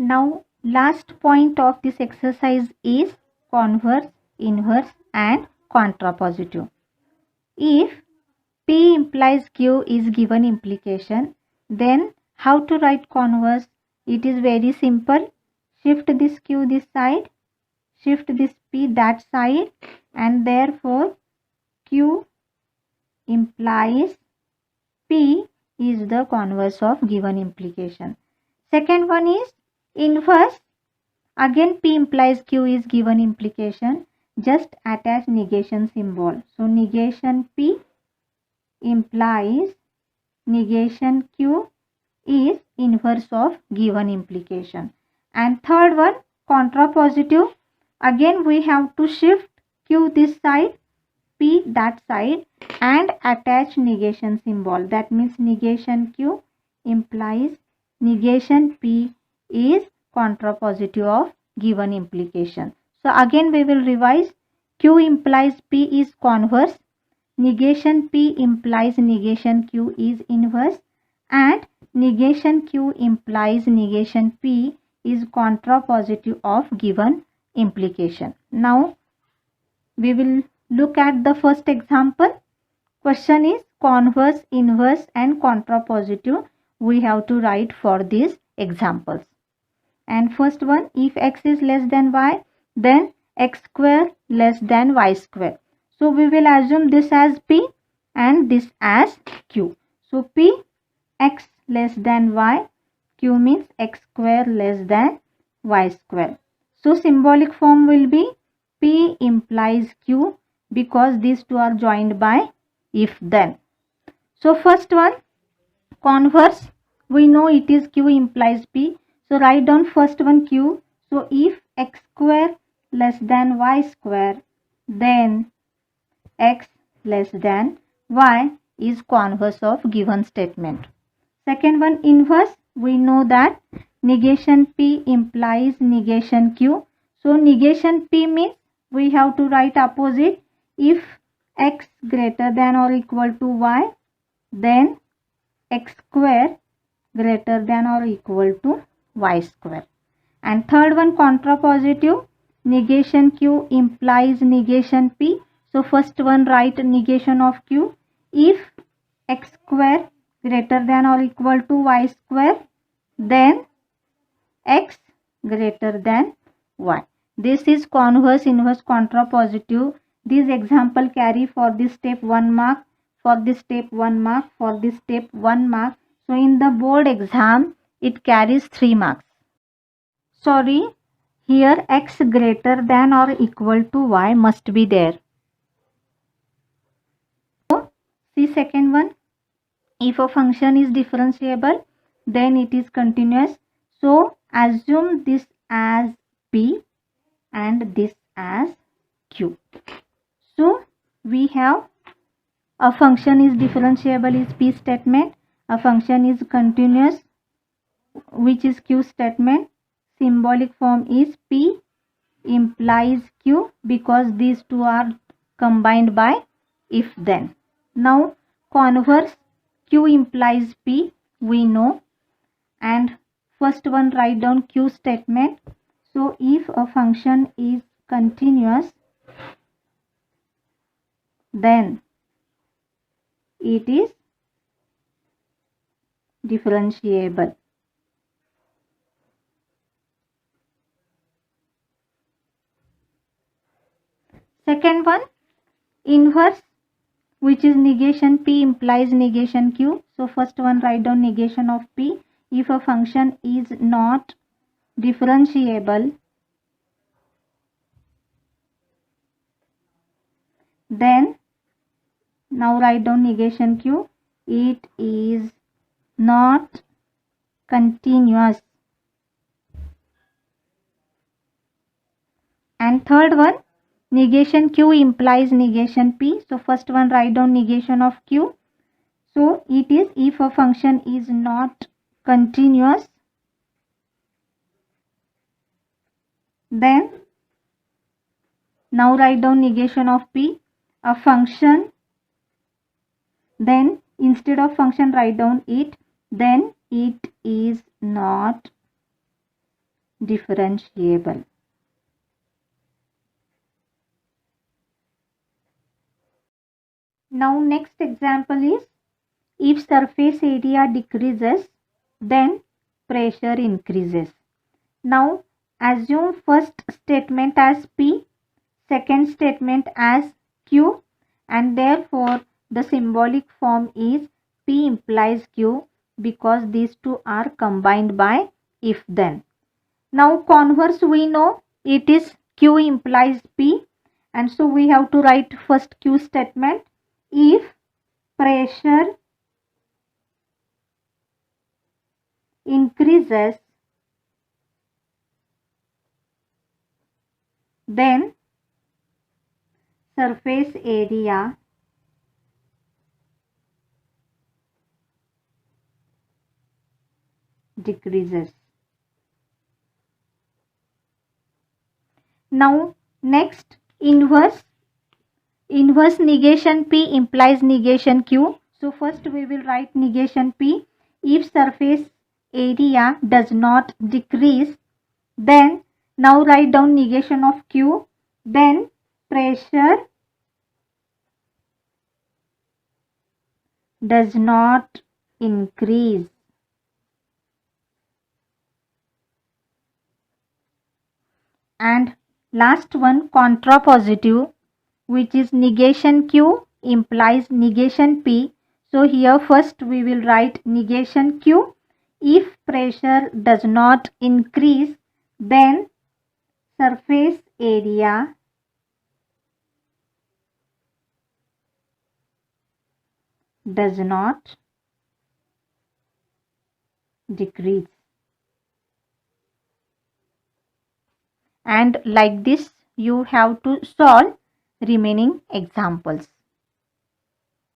Now last point of this exercise is converse, inverse and contrapositive. If P implies Q is given implication, then how to write converse? It is very simple. Shift this Q this side, shift this P that side, and therefore Q implies P is the converse of given implication. Second one is inverse. Again P implies Q is given implication. Just attach negation symbol. So negation P implies negation Q is inverse of given implication. And third one, contrapositive. Again we have to shift Q this side, P that side and attach negation symbol. That means negation Q implies negation P is contrapositive of given implication. So again we will revise. Q implies P is converse. Negation P implies negation Q is inverse, and negation Q implies negation P is contrapositive of given implication. Now we will look at the first example. Question is converse, inverse and contrapositive we have to write for these examples. And first one, if x is less than y, then x square less than y square. So we will assume this as P and this as Q. So P x less than y, Q means x square less than y square. So symbolic form will be P implies Q because these two are joined by if then. So first one, converse, we know it is Q implies P. So write down first one Q. So if x square less than y square, then x less than y is converse of given statement. Second one, inverse, we know that negation P implies negation Q. So negation P means we have to write opposite. If x greater than or equal to y, then x square greater than or equal to y square. And third one, contrapositive, negation Q implies negation P. So first one, write negation of Q. If x square greater than or equal to y square, then x greater than y. This is converse, inverse, contrapositive. This example carry for this step 1 mark, for this step 1 mark, for this step 1 mark. So in the board exam, it carries 3 marks. Sorry, here x greater than or equal to y must be there. So, see second one. If a function is differentiable, then it is continuous. So assume this as P and this as Q. So we have a function is differentiable is P statement, a function is continuous which is Q statement. Symbolic form is P implies Q because these two are combined by if then. Now converse, Q implies P, we know, and first one write down Q statement. So if a function is continuous, then it is differentiable. Second one, inverse, which is negation P implies negation Q. So first one write down negation of P. If a function is not differentiable, then now write down negation Q. It is not continuous. And third one, negation Q implies negation P. So first one write down negation of Q. So it is if a function is not continuous, then now write down negation of P. A function, then instead of function write down it, then it is not differentiable. Now next example is, if surface area decreases, then pressure increases. Now assume first statement as P, second statement as Q, and therefore the symbolic form is P implies Q because these two are combined by if then. Now converse we know it is Q implies P, and so we have to write first Q statement. If pressure increases, then surface area decreases. Now next, inverse negation P implies negation Q. So first we will write negation P. If surface area does not decrease, then now write down negation of Q, then pressure does not increase. And last one, contrapositive, which is negation Q implies negation P. So here first we will write negation Q. If pressure does not increase, then surface area does not decrease. And like this you have to solve remaining examples.